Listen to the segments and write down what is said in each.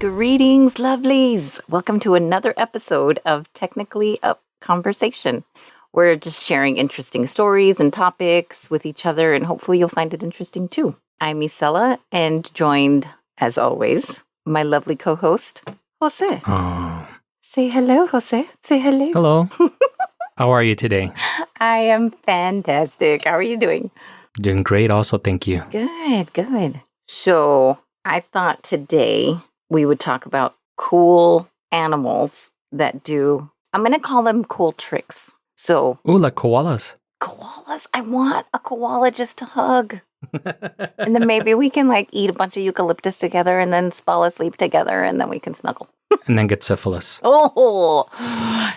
Greetings, lovelies. Welcome to another episode of Technically Up Conversation. We're just sharing interesting stories and topics with each other, and hopefully you'll find it interesting too. I'm Isela, and joined, as always, my lovely co-host, Jose. Oh. Say hello, Jose. Say hello. Hello. How are you today? I am fantastic. How are you doing? Doing great also, thank you. Good. So I thought today we would talk about cool animals that do, I'm going to call them cool tricks. So, Ooh, like koalas. koalas, I want a koala just to hug. And then maybe we can like eat a bunch of eucalyptus together and then fall asleep together and then we can snuggle. And then get syphilis. Oh,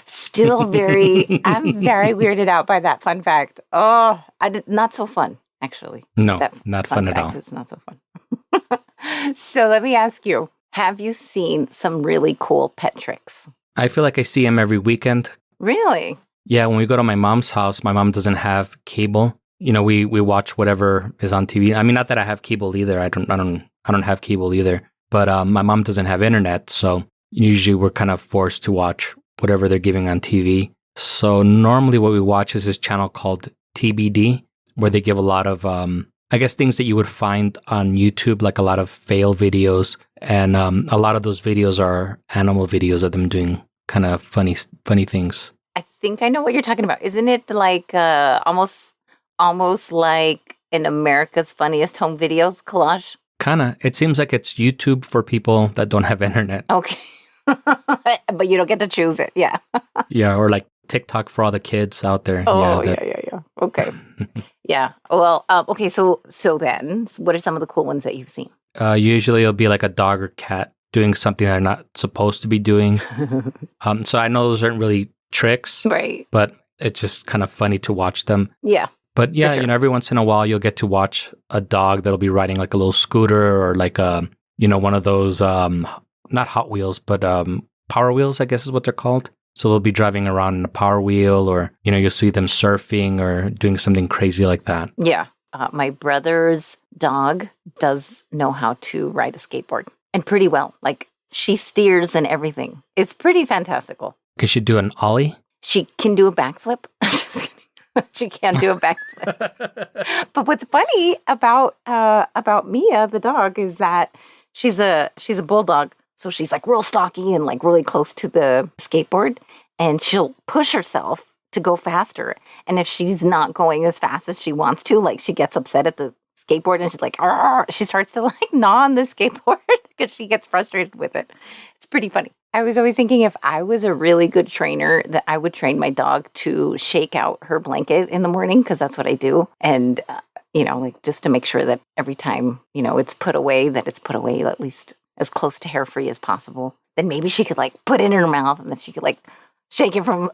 still I'm very weirded out by that fun fact. Oh, not so fun, actually. No, That not fun at all. It's not so fun. So let me ask you, have you seen some really cool pet tricks? I feel like I see him every weekend. Really? Yeah, when we go to my mom's house, my mom doesn't have cable. You know, we watch whatever is on TV. I mean, not that I have cable either. I don't have cable either. But my mom doesn't have internet, so usually we're kind of forced to watch whatever they're giving on TV. So normally what we watch is this channel called TBD, where they give a lot of, I guess, things that you would find on YouTube, like a lot of fail videos. And a lot of those videos are animal videos of them doing kind of funny things. I think I know what you're talking about. Isn't it like almost like an America's Funniest Home Videos collage? Kind of. It seems like it's YouTube for people that don't have internet. Okay. But you don't get to choose it. Yeah. Yeah, or like TikTok for all the kids out there. Oh, yeah. Okay. Yeah. Well, okay. So then, what are some of the cool ones that you've seen? Usually it'll be like a dog or cat doing something they're not supposed to be doing. So I know those aren't really tricks, Right. but it's just kind of funny to watch them. Yeah. But yeah, sure. you know, every once in a while you'll get to watch a dog that'll be riding like a little scooter or like one of those not Hot Wheels, but Power Wheels, I guess is what they're called. So they'll be driving around in a Power Wheel, or you know, you'll see them surfing or doing something crazy like that. Yeah. My brother's dog does know how to ride a skateboard, and pretty well. Like, she steers and everything. It's pretty fantastical. Could she do an ollie? She can do a backflip. I'm just kidding. She can't do a backflip. But what's funny about Mia, the dog, is that she's a bulldog. So she's like real stocky and like really close to the skateboard, and she'll push herself to go faster. And if she's not going as fast as she wants to, like, she gets upset at the skateboard and she's like, arr! She starts to like gnaw on the skateboard because she gets frustrated with it. It's pretty funny. I was always thinking if I was a really good trainer, that I would train my dog to shake out her blanket in the morning, because that's what I do. And, like just to make sure that every time, it's put away, that it's put away at least as close to hair free as possible. Then maybe she could like put it in her mouth and then she could like shake it from,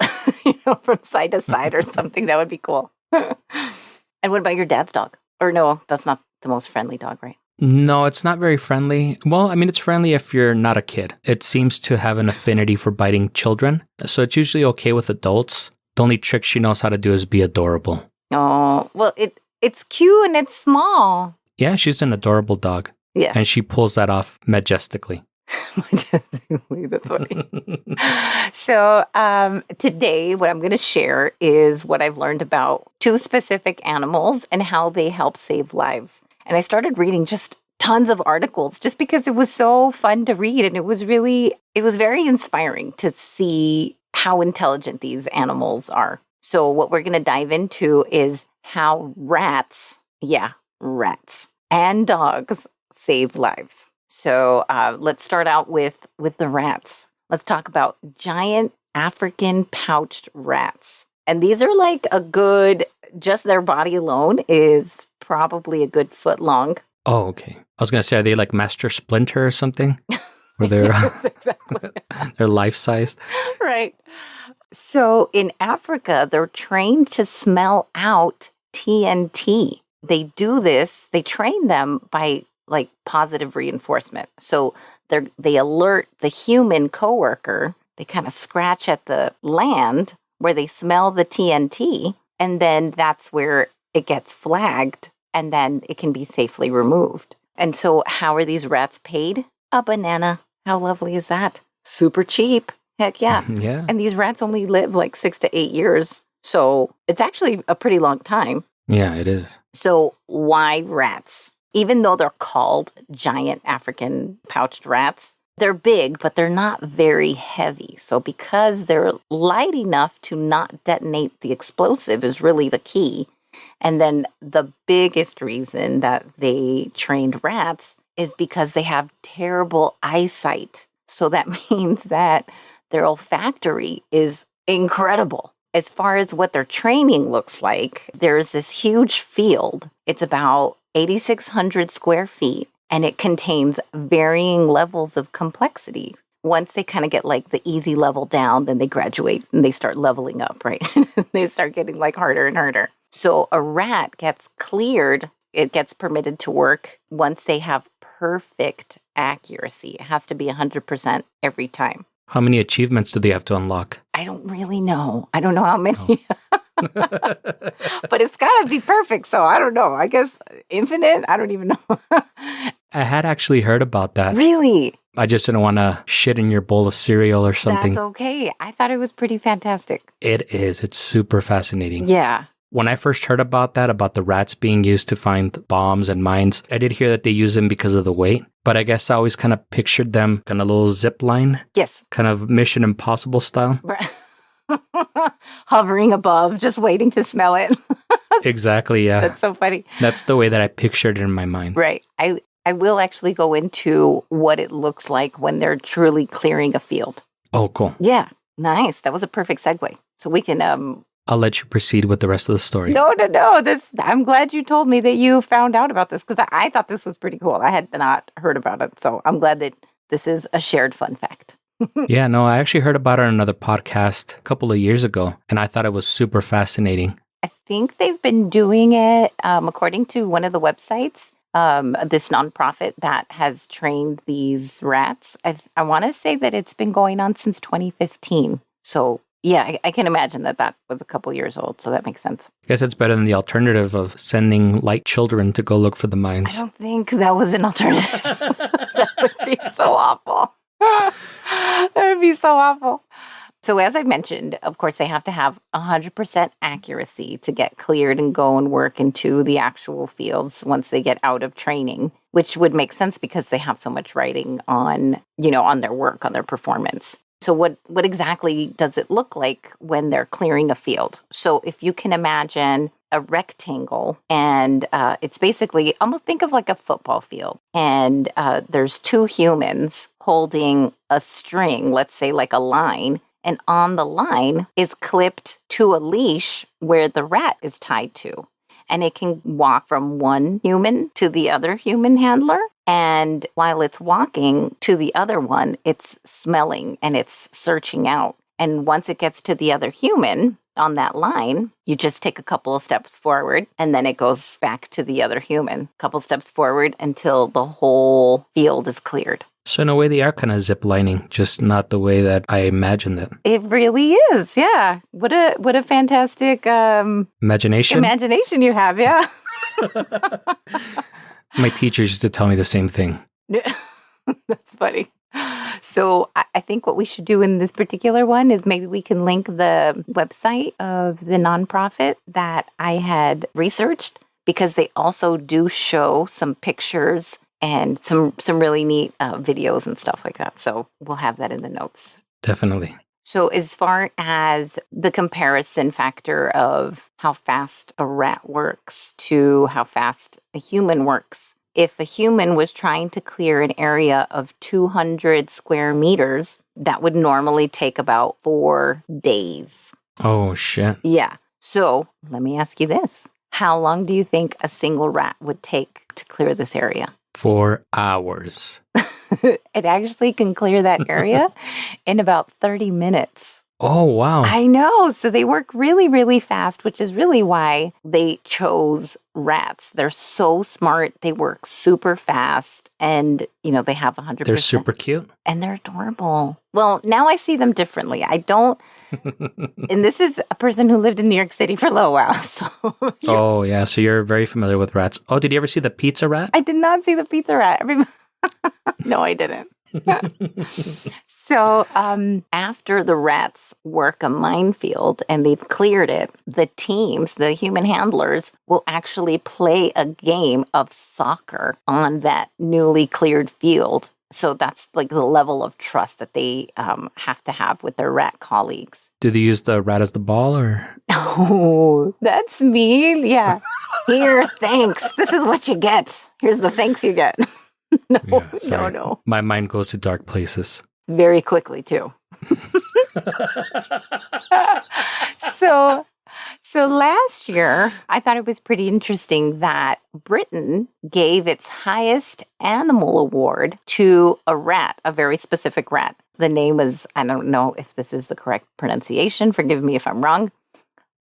from side to side or something. That would be cool. And what about your dad's dog? Or no, that's not the most friendly dog, right? No, it's not very friendly. Well, I mean, it's friendly if you're not a kid. It seems to have an affinity for biting children. So it's usually okay with adults. The only trick she knows how to do is be adorable. Oh, well, it's cute and it's small. Yeah, she's an adorable dog. Yeah. And she pulls that off majestically. Majestically, that's funny. So today, what I'm going to share is what I've learned about two specific animals and how they help save lives. And I started reading just tons of articles just because it was so fun to read. And it was very inspiring to see how intelligent these animals are. So what we're going to dive into is how rats and dogs save lives. So let's start out with the rats. Let's talk about giant African pouched rats. And these are like just their body alone is probably a good foot long. Oh, okay. I was going to say, are they like Master Splinter or something? Where they're, Yes, exactly. They're life-sized? Right. So in Africa, they're trained to smell out TNT. They do this, they train them by like positive reinforcement. So they alert the human coworker. They kind of scratch at the land where they smell the TNT, and then that's where it gets flagged, and then it can be safely removed. And so how are these rats paid? A banana. How lovely is that? Super cheap. Heck yeah. Yeah. And these rats only live like 6 to 8 years. So it's actually a pretty long time. Yeah, it is. So why rats? Even though they're called giant African pouched rats, they're big, but they're not very heavy. So because they're light enough to not detonate the explosive is really the key. And then the biggest reason that they trained rats is because they have terrible eyesight. So that means that their olfactory is incredible. As far as what their training looks like, there's this huge field. It's about 8,600 square feet, and it contains varying levels of complexity. Once they kind of get like the easy level down, then they graduate and they start leveling up, right? They start getting like harder and harder. So a rat gets cleared, it gets permitted to work once they have perfect accuracy. It has to be 100% every time. How many achievements do they have to unlock? I don't really know. I don't know how many. But it's got to be perfect. So I don't know. I guess infinite? I don't even know. I had actually heard about that. Really? I just didn't want to shit in your bowl of cereal or something. That's okay. I thought it was pretty fantastic. It is. It's super fascinating. Yeah. When I first heard about that, about the rats being used to find bombs and mines, I did hear that they use them because of the weight. But I guess I always kind of pictured them kind of little zip line. Yes. Kind of Mission Impossible style. Hovering above, just waiting to smell it. Exactly, yeah. That's so funny. That's the way that I pictured it in my mind. Right. I will actually go into what it looks like when they're truly clearing a field. Oh, cool. Yeah. Nice. That was a perfect segue. So we can I'll let you proceed with the rest of the story. No. I'm glad you told me that you found out about this because I thought this was pretty cool. I had not heard about it. So I'm glad that this is a shared fun fact. Yeah, no, I actually heard about it on another podcast a couple of years ago, and I thought it was super fascinating. I think they've been doing it, according to one of the websites, this nonprofit that has trained these rats. I want to say that it's been going on since 2015. So yeah, I can imagine that was a couple years old. So that makes sense. I guess it's better than the alternative of sending light children to go look for the mines. I don't think that was an alternative. That would be so awful. That would be so awful. So as I mentioned, of course, they have to have 100% accuracy to get cleared and go and work into the actual fields once they get out of training, which would make sense because they have so much writing on, on their work, on their performance. So what exactly does it look like when they're clearing a field? So if you can imagine a rectangle and it's basically almost think of like a football field. And there's two humans holding a string, let's say like a line. And on the line is clipped to a leash where the rat is tied to. And it can walk from one human to the other human handler. And while it's walking to the other one, it's smelling and it's searching out. And once it gets to the other human on that line, you just take a couple of steps forward and then it goes back to the other human. A couple steps forward until the whole field is cleared. So in a way, they are kind of zip lining, just not the way that I imagined it. It really is, yeah. What a fantastic imagination you have, yeah. My teachers used to tell me the same thing. That's funny. So I think what we should do in this particular one is maybe we can link the website of the nonprofit that I had researched because they also do show some pictures and some really neat videos and stuff like that. So we'll have that in the notes. Definitely. So as far as the comparison factor of how fast a rat works to how fast a human works, if a human was trying to clear an area of 200 square meters, that would normally take about 4 days. Oh, shit. Yeah. So let me ask you this. How long do you think a single rat would take to clear this area? 4 hours. It actually can clear that area in about 30 minutes. Oh, wow. I know. So they work really, really fast, which is really why they chose rats. They're so smart. They work super fast. And, they have 100%. They're super cute. And they're adorable. Well, now I see them differently. I don't. And this is a person who lived in New York City for a little while. So. Oh, yeah. So you're very familiar with rats. Oh, did you ever see the pizza rat? I did not see the pizza rat. No, I didn't. So after the rats work a minefield and they've cleared it, the teams, the human handlers, will actually play a game of soccer on that newly cleared field. So that's like the level of trust that they have to have with their rat colleagues. Do they use the rat as the ball or? Oh, that's mean. Yeah. Here, thanks. This is what you get. Here's the thanks you get. No. My mind goes to dark places. Very quickly, too. So last year, I thought it was pretty interesting that Britain gave its highest animal award to a rat, a very specific rat. The name was, I don't know if this is the correct pronunciation, forgive me if I'm wrong,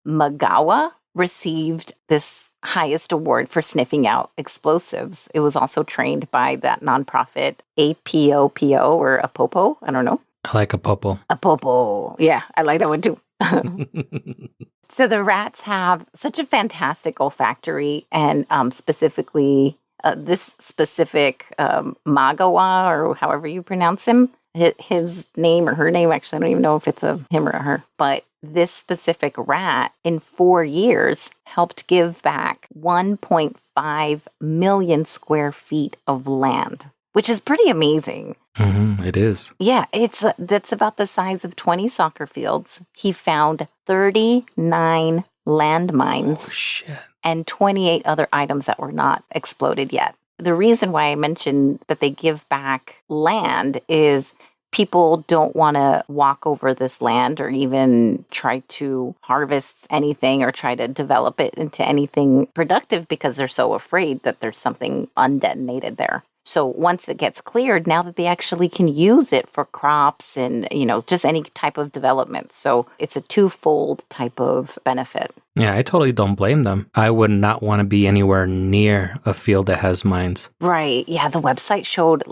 Magawa received this highest award for sniffing out explosives. It was also trained by that nonprofit APOPO or APOPO. I don't know. I like APOPO. APOPO. Yeah, I like that one too. So the rats have such a fantastic olfactory and specifically this specific Magawa or however you pronounce him, his name or her name, actually, I don't even know if it's a him or a her, but this specific rat in 4 years helped give back 1.5 million square feet of land, which is pretty amazing. Mm-hmm, it is. Yeah, that's about the size of 20 soccer fields. He found 39 landmines. Oh, shit. And 28 other items that were not exploded yet. The reason why I mentioned that they give back land is people don't want to walk over this land or even try to harvest anything or try to develop it into anything productive because they're so afraid that there's something undetonated there. So once it gets cleared, now that they actually can use it for crops and, just any type of development. So it's a twofold type of benefit. Yeah, I totally don't blame them. I would not want to be anywhere near a field that has mines. Right. Yeah, the website showed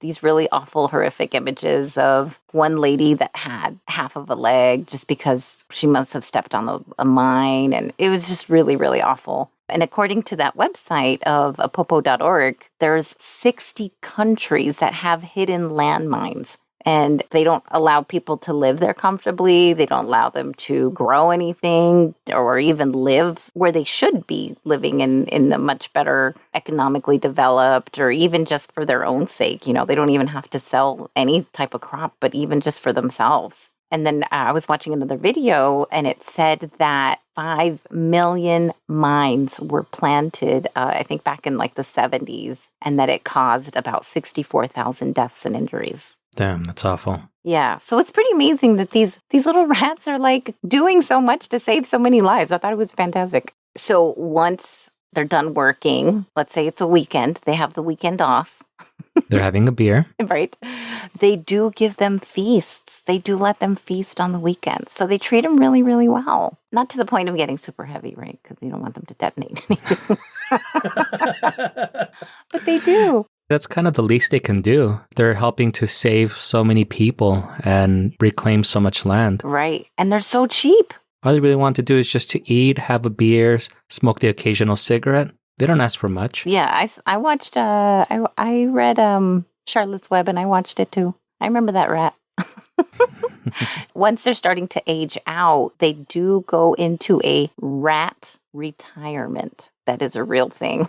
these really awful, horrific images of one lady that had half of a leg just because she must have stepped on a mine. And it was just really, really awful. And according to that website of apopo.org, there's 60 countries that have hidden landmines. And they don't allow people to live there comfortably. They don't allow them to grow anything or even live where they should be living in the much better economically developed or even just for their own sake. They don't even have to sell any type of crop, but even just for themselves. And then I was watching another video and it said that 5 million mines were planted, I think back in like the 70s, and that it caused about 64,000 deaths and injuries. Damn, that's awful. Yeah. So it's pretty amazing that these little rats are like doing so much to save so many lives. I thought it was fantastic. So once they're done working, let's say it's a weekend, they have the weekend off. They're having a beer. Right. They do give them feasts. They do let them feast on the weekend. So they treat them really, really well. Not to the point of getting super heavy, right? Because you don't want them to detonate anything. But they do. That's kind of the least they can do. They're helping to save so many people and reclaim so much land. Right. And they're so cheap. All they really want to do is just to eat, have a beer, smoke the occasional cigarette. They don't ask for much. Yeah, I watched, I read Charlotte's Web and I watched it too. I remember that rat. Once they're starting to age out, they do go into a rat retirement. That is a real thing.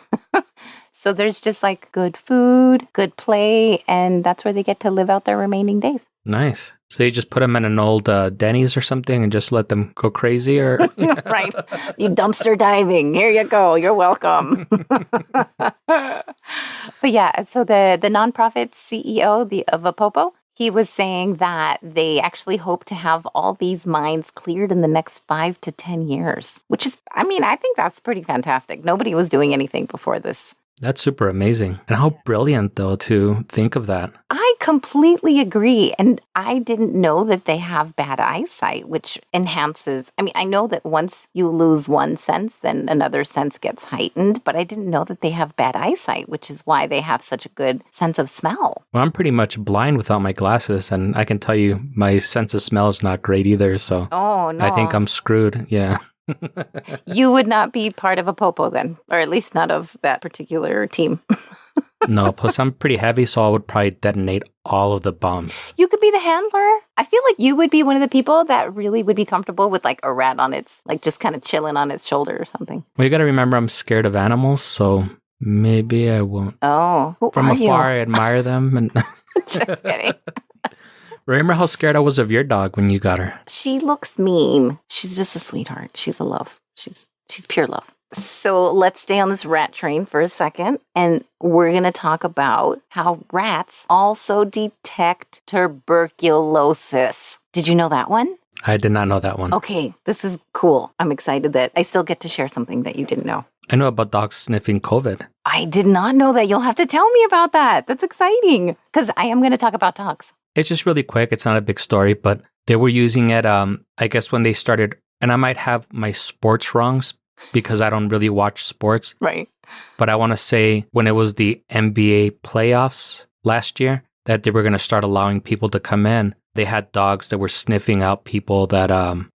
So there's just like good food, good play, and that's where they get to live out their remaining days. Nice. So you just put them in an old Denny's or something and just let them go crazy, or right? You dumpster diving. Here you go. You're welcome. But yeah, so the nonprofit CEO of Apopo, he was saying that they actually hope to have all these mines cleared in the next 5 to 10 years, which is, I think that's pretty fantastic. Nobody was doing anything before this. That's super amazing. And how brilliant, though, to think of that. I completely agree. And I didn't know that they have bad eyesight, which enhances. I know that once you lose one sense, then another sense gets heightened. But I didn't know that they have bad eyesight, which is why they have such a good sense of smell. Well, I'm pretty much blind without my glasses. And I can tell you my sense of smell is not great either. So oh, no. I think I'm screwed. Yeah. You would not be part of Apopo then, or at least not of that particular team. No, plus I'm pretty heavy, so I would probably detonate all of the bombs. You could be the handler. I feel like you would be one of the people that really would be comfortable with like a rat on its, like just kind of chilling on its shoulder or something. Well, you got to remember I'm scared of animals, so maybe I won't. Oh, who From are afar, I you? admire them. And Just kidding. remember how scared I was of your dog when you got her? She looks mean. She's just a sweetheart. She's a love. She's pure love. So let's stay on this rat train for a second, and we're going to talk about how rats also detect tuberculosis. Did you know that one? I did not know that one. Okay, this is cool. I'm excited that I still get to share something that you didn't know. I know about dogs sniffing COVID. I did not know that. You'll have to tell me about that. That's exciting because I am going to talk about dogs. It's just really quick. It's not a big story, but they were using it, I guess, when they started, and I might have my sports wrongs because I don't really watch sports. Right. But I want to say when it was the NBA playoffs last year that they were going to start allowing people to come in, they had dogs that were sniffing out people that,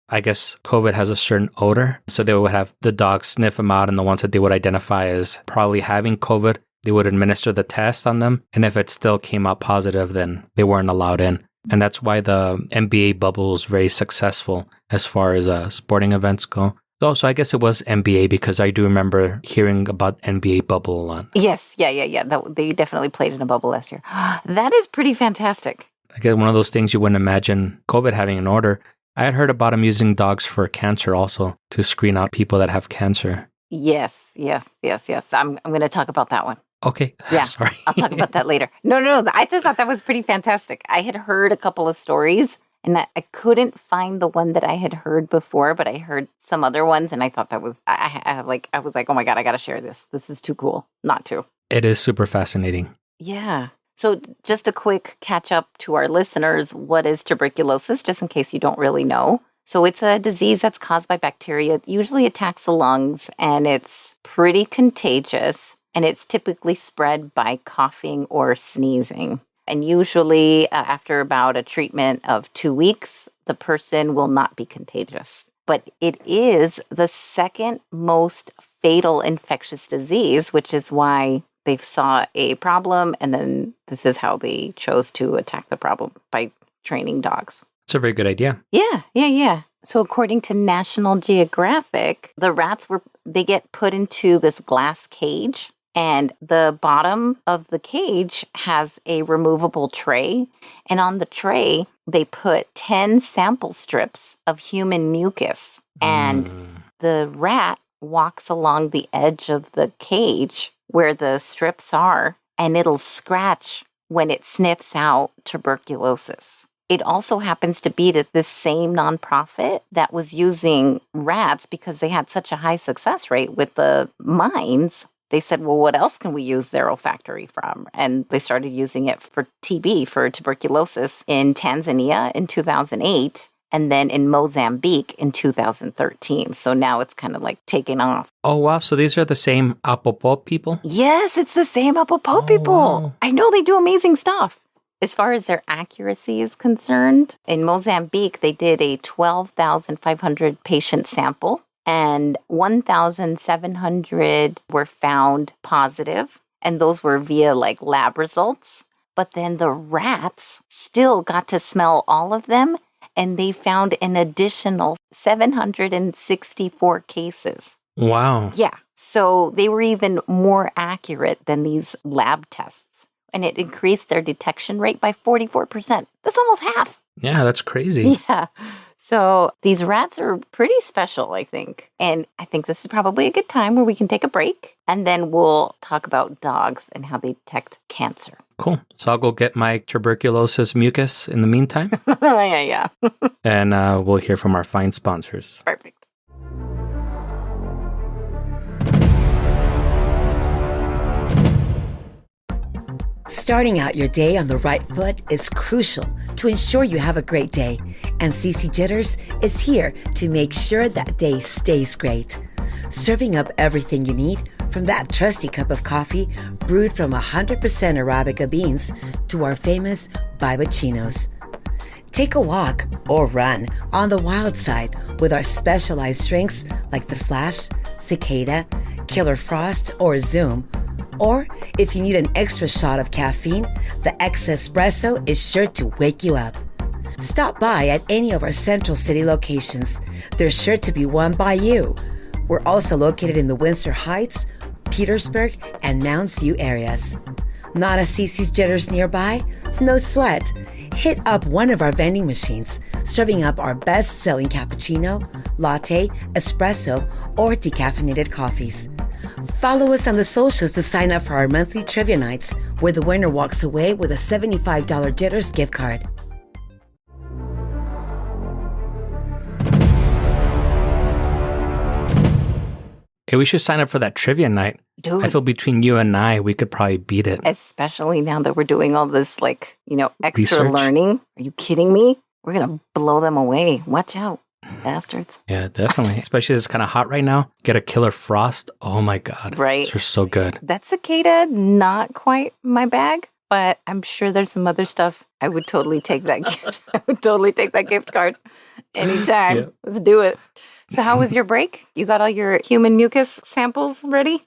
I guess COVID has a certain odor. So they would have the dogs sniff them out, and the ones that they would identify as probably having COVID, they would administer the test on them. And if it still came out positive, then they weren't allowed in. And that's why the NBA bubble is very successful as far as sporting events go. So I guess it was NBA because I do remember hearing about NBA bubble a lot. Yes. Yeah. They definitely played in a bubble last year. That is pretty fantastic. I guess one of those things you wouldn't imagine COVID having an order. I had heard about them using dogs for cancer also to screen out people that have cancer. Yes. I'm going to talk about that one. Okay. Yeah. Sorry. I'll talk about that later. No. I just thought that was pretty fantastic. I had heard a couple of stories and I couldn't find the one that I had heard before, but I heard some other ones and I thought that was, I was like, oh my God, I got to share this. This is too cool not to. It is super fascinating. Yeah. So just a quick catch up to our listeners. What is tuberculosis, just in case you don't really know? So it's a disease that's caused by bacteria. It usually attacks the lungs and it's pretty contagious. And it's typically spread by coughing or sneezing. And usually after about a treatment of 2 weeks, the person will not be contagious. But it is the second most fatal infectious disease, which is why they saw a problem. And then this is how they chose to attack the problem, by training dogs. It's a very good idea. Yeah. So according to National Geographic, the rats they get put into this glass cage. And the bottom of the cage has a removable tray. And on the tray, they put 10 sample strips of human mucus. And the rat walks along the edge of the cage where the strips are, and it'll scratch when it sniffs out tuberculosis. It also happens to be that this same nonprofit that was using rats because they had such a high success rate with the mines. They said, well, what else can we use their olfactory from? And they started using it for TB, for tuberculosis, in Tanzania in 2008, and then in Mozambique in 2013. So now it's kind of like taking off. Oh, wow. So these are the same Apopo people? Yes, it's the same Apopo people. Wow. I know they do amazing stuff. As far as their accuracy is concerned, in Mozambique, they did a 12,500 patient sample. And 1,700 were found positive, and those were via like lab results. But then the rats still got to smell all of them, and they found an additional 764 cases. Wow. Yeah. So they were even more accurate than these lab tests, and it increased their detection rate by 44%. That's almost half. Yeah, that's crazy. Yeah. So these rats are pretty special, I think. And I think this is probably a good time where we can take a break. And then we'll talk about dogs and how they detect cancer. Cool. So I'll go get my tuberculosis mucus in the meantime. Yeah. And we'll hear from our fine sponsors. Perfect. Starting out your day on the right foot is crucial to ensure you have a great day, and CC Jitters is here to make sure that day stays great. Serving up everything you need, from that trusty cup of coffee brewed from 100% Arabica beans to our famous Bibachinos. Take a walk or run on the wild side with our specialized drinks like the Flash, Cicada, Killer Frost, or Zoom. Or if you need an extra shot of caffeine, the X Espresso is sure to wake you up. Stop by at any of our Central City locations. There's sure to be one by you. We're also located in the Windsor Heights, Petersburg, and Mounds View areas. Not a CC's Jitters nearby? No sweat. Hit up one of our vending machines, serving up our best-selling cappuccino, latte, espresso, or decaffeinated coffees. Follow us on the socials to sign up for our monthly trivia nights, where the winner walks away with a $75 Jitters gift card. Hey, we should sign up for that trivia night. Dude. I feel between you and I, we could probably beat it. Especially now that we're doing all this, extra Research? Learning. Are you kidding me? We're going to blow them away. Watch out, bastards. Yeah, definitely. Especially it's kind of hot right now. Get a Killer Frost. Oh my God. Right. They're so good. That cicada, not quite my bag, but I'm sure there's some other stuff. I would totally take that gift. I would totally take that gift card anytime. Yeah. Let's do it. So how was your break? You got all your human mucus samples ready?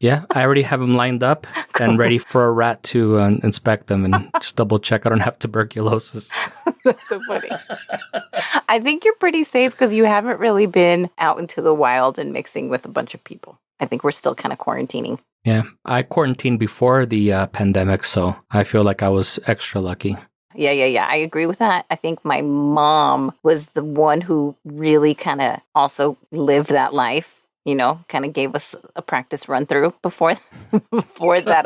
Yeah, I already have them lined up and ready for a rat to inspect them and just double check I don't have tuberculosis. That's so funny. I think you're pretty safe because you haven't really been out into the wild and mixing with a bunch of people. I think we're still kind of quarantining. Yeah, I quarantined before the pandemic, so I feel like I was extra lucky. Yeah. I agree with that. I think my mom was the one who really kind of also lived that life, kind of gave us a practice run through before that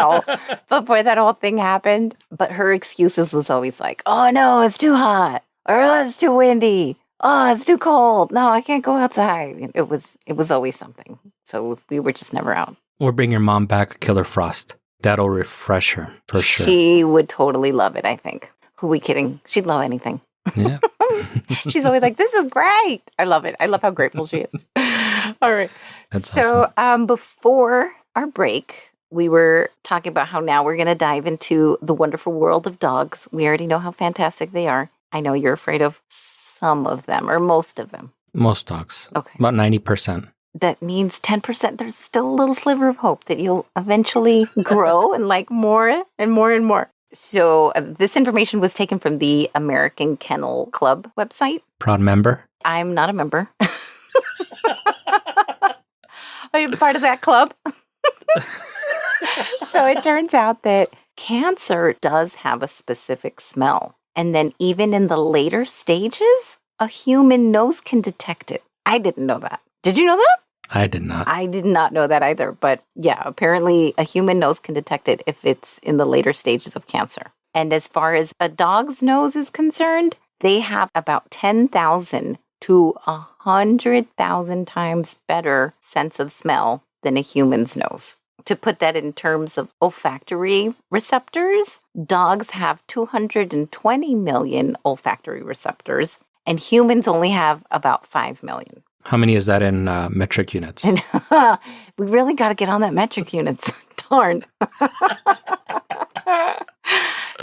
whole thing happened. But her excuses was always like, "Oh no, it's too hot," or "Oh, it's too windy." "Oh, it's too cold. No, I can't go outside." It was always something. So we were just never out. Or bring your mom back a Killer Frost. That'll refresh her for sure. She would totally love it, I think. Who are we kidding? She'd love anything. Yeah. She's always like, "This is great." I love it. I love how grateful she is. All right. That's awesome. Before our break, we were talking about how now we're going to dive into the wonderful world of dogs. We already know how fantastic they are. I know you're afraid of some of them or most of them. Most dogs. Okay. About 90%. That means 10%. There's still a little sliver of hope that you'll eventually grow and like more and more and more. So this information was taken from the American Kennel Club website. Proud member. I'm not a member. Are you part of that club? So it turns out that cancer does have a specific smell. And then even in the later stages, a human nose can detect it. I didn't know that. Did you know that? I did not. I did not know that either. But yeah, apparently a human nose can detect it if it's in the later stages of cancer. And as far as a dog's nose is concerned, they have about 10,000 to 100,000 times better sense of smell than a human's nose. To put that in terms of olfactory receptors, dogs have 220 million olfactory receptors, and humans only have about 5 million. How many is that in metric units? And we really got to get on that metric units. Darn.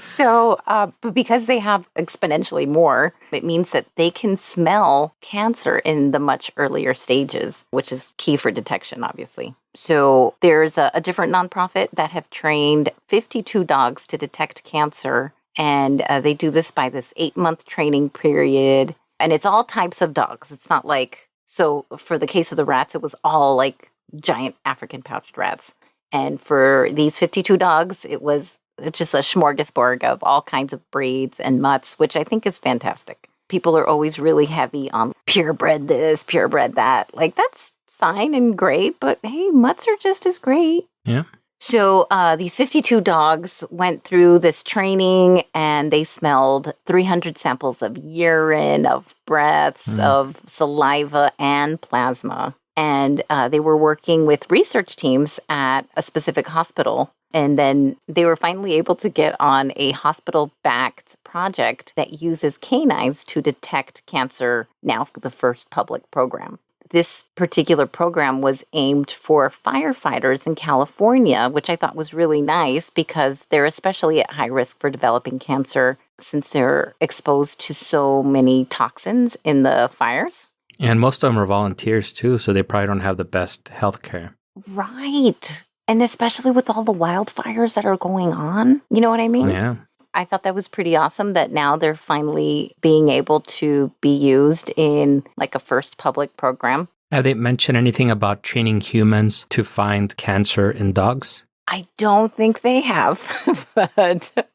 So, but because they have exponentially more, it means that they can smell cancer in the much earlier stages, which is key for detection, obviously. So there's a different nonprofit that have trained 52 dogs to detect cancer. And they do this by this 8-month training period. And it's all types of dogs. It's not like, so for the case of the rats, it was all like giant African pouched rats. And for these 52 dogs, it was just a smorgasbord of all kinds of breeds and mutts, which I think is fantastic. People are always really heavy on purebred this, purebred that. Like, that's fine and great, but hey, mutts are just as great. Yeah. So these 52 dogs went through this training and they smelled 300 samples of urine, of breaths, of saliva, and plasma. And they were working with research teams at a specific hospital. And then they were finally able to get on a hospital-backed project that uses canines to detect cancer, now for the first public program. This particular program was aimed for firefighters in California, which I thought was really nice because they're especially at high risk for developing cancer since they're exposed to so many toxins in the fires. And most of them are volunteers too, so they probably don't have the best health care. Right. And especially with all the wildfires that are going on. You know what I mean? Yeah. I thought that was pretty awesome that now they're finally being able to be used in like a first public program. Have they mentioned anything about training humans to find cancer in dogs? I don't think they have, but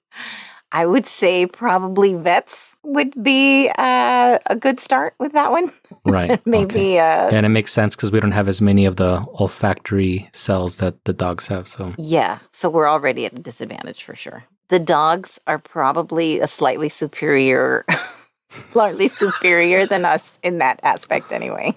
I would say probably vets would be a good start with that one. Right. Maybe. Okay. And it makes sense because we don't have as many of the olfactory cells that the dogs have. So Yeah. So we're already at a disadvantage for sure. The dogs are probably a slightly superior than us in that aspect anyway.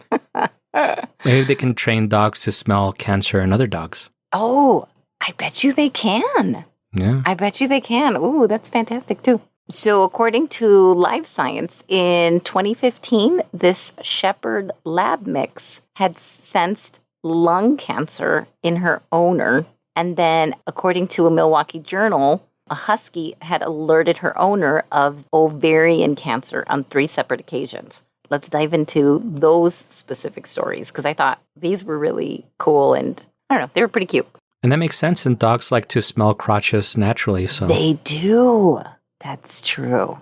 maybe they can train dogs to smell cancer in other dogs. Oh, I bet you they can. Yeah. I bet you they can. Ooh, that's fantastic too. So according to Live Science, in 2015, this Shepherd Lab mix had sensed lung cancer in her owner. And then according to a Milwaukee Journal, a husky had alerted her owner of ovarian cancer on 3 separate occasions. Let's dive into those specific stories because I thought these were really cool and I don't know, they were pretty cute. And that makes sense. And dogs like to smell crotches naturally. So They do. That's true.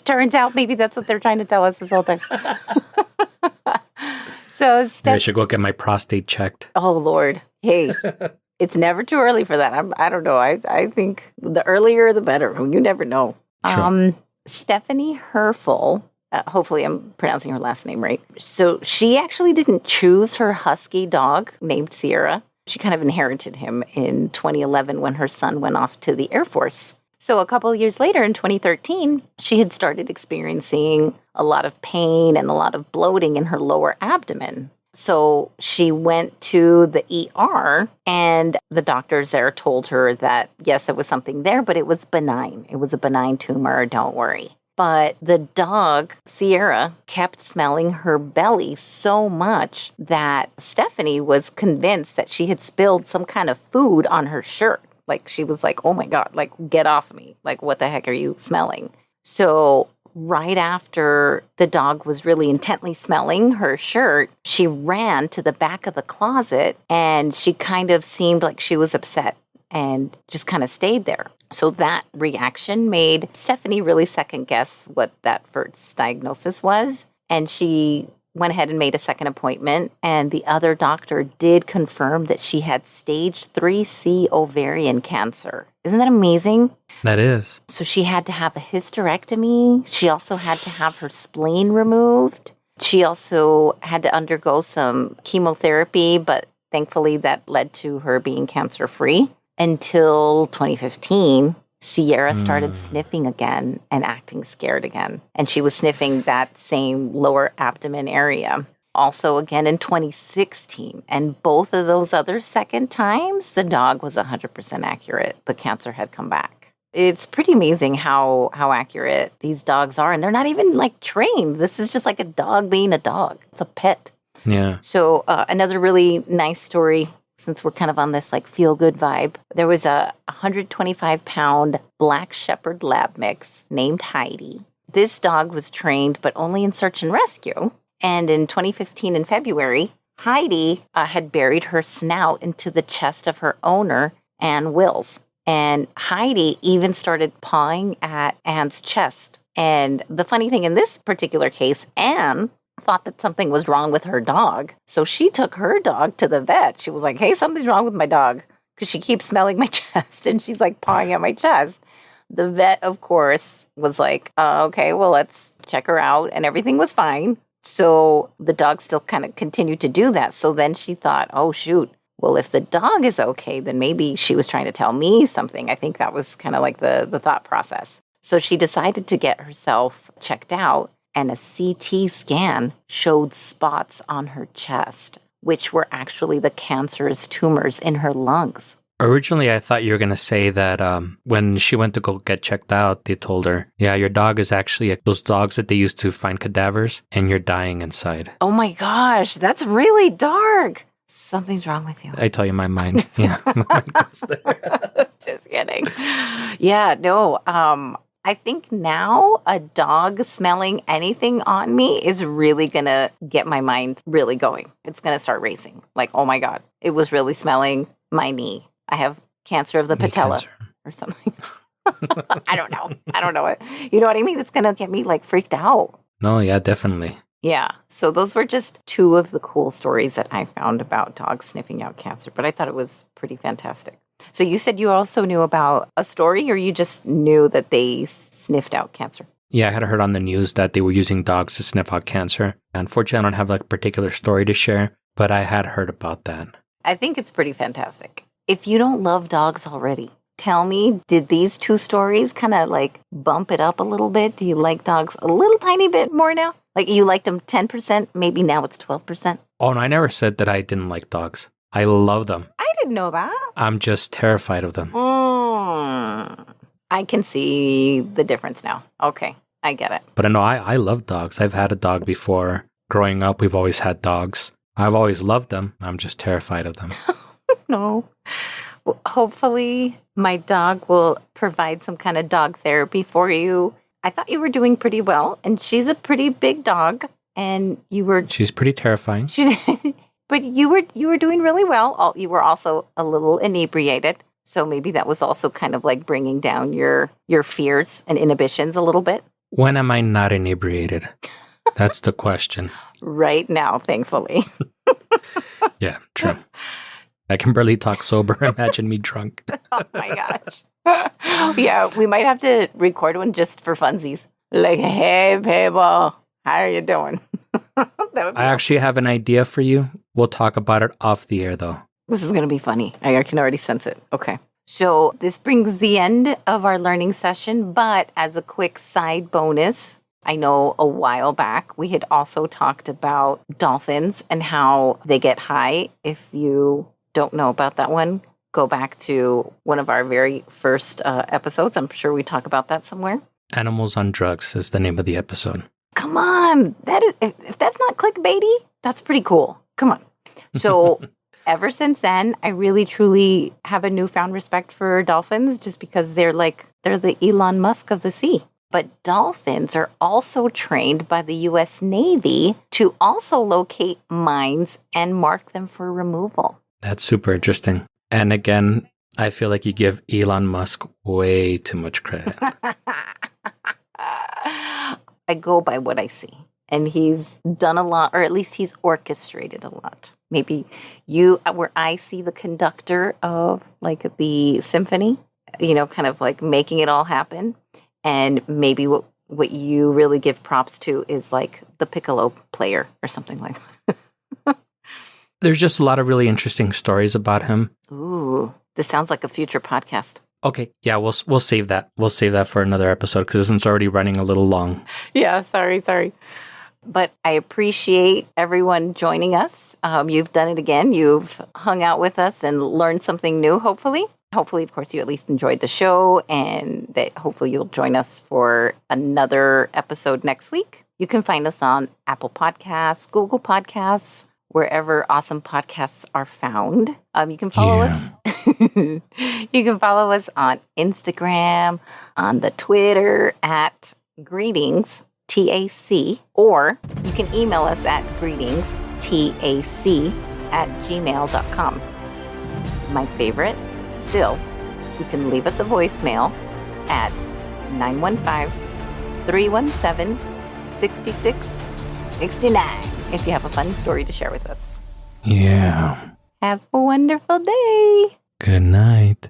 Turns out maybe that's what they're trying to tell us this whole time. So maybe I should go get my prostate checked. Oh, Lord. Hey, it's never too early for that. I don't know. I think the earlier, the better. You never know. Sure. Stephanie Herfel, hopefully I'm pronouncing her last name right. So she actually didn't choose her husky dog named Sierra. She kind of inherited him in 2011 when her son went off to the Air Force. So a couple of years later in 2013, she had started experiencing a lot of pain and a lot of bloating in her lower abdomen. So she went to the ER and the doctors there told her that, yes, it was something there, but it was benign. It was a benign tumor, don't worry. But the dog, Sierra, kept smelling her belly so much that Stephanie was convinced that she had spilled some kind of food on her shirt. Like she was like, oh my God, like get off me. Like what the heck are you smelling? So right after the dog was really intently smelling her shirt, she ran to the back of the closet and she kind of seemed like she was upset and just kind of stayed there. So that reaction made Stephanie really second guess what that first diagnosis was. And she went ahead and made a second appointment. And the other doctor did confirm that she had stage 3C ovarian cancer. Isn't that amazing? That is. So she had to have a hysterectomy. She also had to have her spleen removed. She also had to undergo some chemotherapy, but thankfully that led to her being cancer-free. Until 2015, Sierra started sniffing again and acting scared again. And she was sniffing that same lower abdomen area. Also again in 2016. And both of those other second times, the dog was 100% accurate. The cancer had come back. It's pretty amazing how accurate these dogs are. And they're not even like trained. This is just like a dog being a dog. It's a pet. Yeah. So another really nice story, since we're kind of on this like feel-good vibe, there was a 125-pound Black Shepherd Lab mix named Heidi. This dog was trained, but only in search and rescue. And in 2015, in February, Heidi had buried her snout into the chest of her owner, Ann Wills. And Heidi even started pawing at Ann's chest. And the funny thing in this particular case, Ann thought that something was wrong with her dog. So she took her dog to the vet. She was like, hey, something's wrong with my dog because she keeps smelling my chest and she's like pawing at my chest. The vet, of course, was like, okay, well, let's check her out. And everything was fine. So the dog still kind of continued to do that. So then she thought, oh, shoot. Well, if the dog is okay, then maybe she was trying to tell me something. I think that was kind of like the thought process. So she decided to get herself checked out. And a CT scan showed spots on her chest, which were actually the cancerous tumors in her lungs. Originally, I thought you were going to say that when she went to go get checked out, they told her, yeah, your dog is actually those dogs that they used to find cadavers, and you're dying inside. Oh my gosh, that's really dark. Something's wrong with you. I tell you, my mind. Yeah, my mind goes there. Just kidding. Yeah, no. I think now a dog smelling anything on me is really going to get my mind really going. It's going to start racing. Like, oh my God, it was really smelling my knee. I have cancer of the patella or something. I don't know. I don't know it. You know what I mean? It's going to get me like freaked out. No, yeah, definitely. Yeah. So those were just two of the cool stories that I found about dogs sniffing out cancer, but I thought it was pretty fantastic. So you said you also knew about a story, or you just knew that they sniffed out cancer? Yeah, I had heard on the news that they were using dogs to sniff out cancer. Unfortunately, I don't have like a particular story to share, but I had heard about that. I think it's pretty fantastic. If you don't love dogs already, tell me, did these two stories kind of like bump it up a little bit? Do you like dogs a little tiny bit more now? Like you liked them 10%, maybe now it's 12%? Oh, no, I never said that I didn't like dogs. I love them. I didn't know that. I'm just terrified of them. I can see the difference now. Okay, I get it. But no, I love dogs. I've had a dog before. Growing up, we've always had dogs. I've always loved them. I'm just terrified of them. No. Well, hopefully, my dog will provide some kind of dog therapy for you. I thought you were doing pretty well, and she's a pretty big dog, and you were... She's pretty terrifying. But you were doing really well. You were also a little inebriated, so maybe that was also kind of like bringing down your fears and inhibitions a little bit. When am I not inebriated? That's the question. Right now, thankfully. Yeah, true. I can barely talk sober. Imagine me drunk. Oh my gosh. Yeah, we might have to record one just for funsies. Like, hey, people, how are you doing? I actually have an idea for you. We'll talk about it off the air, though. This is going to be funny. I can already sense it. Okay. So this brings the end of our learning session, but as a quick side bonus, I know a while back we had also talked about dolphins and how they get high. If you don't know about that one, go back to one of our very first episodes. I'm sure we talk about that somewhere. Animals on Drugs is the name of the episode. Come on. That is, if that's not clickbaity, that's pretty cool. Come on. So ever since then, I really, truly have a newfound respect for dolphins just because they're the Elon Musk of the sea. But dolphins are also trained by the U.S. Navy to also locate mines and mark them for removal. That's super interesting. And again, I feel like you give Elon Musk way too much credit. I go by what I see. And he's done a lot, or at least he's orchestrated a lot. Maybe where I see the conductor of like the symphony, kind of like making it all happen. And maybe what you really give props to is like the piccolo player or something like that. There's just a lot of really interesting stories about him. Ooh, this sounds like a future podcast. Okay, yeah, we'll save that. We'll save that for another episode because this one's already running a little long. Yeah, sorry. But I appreciate everyone joining us. You've done it again. You've hung out with us and learned something new, hopefully. Hopefully, of course, you at least enjoyed the show and that hopefully you'll join us for another episode next week. You can find us on Apple Podcasts, Google Podcasts, wherever awesome podcasts are found. You can follow us. You can follow us on Instagram, on the Twitter at Greetings TAC, or you can email us at greetingstac@gmail.com. My favorite, still, you can leave us a voicemail at 915-317-6669 if you have a fun story to share with us. Yeah. Have a wonderful day. Good night.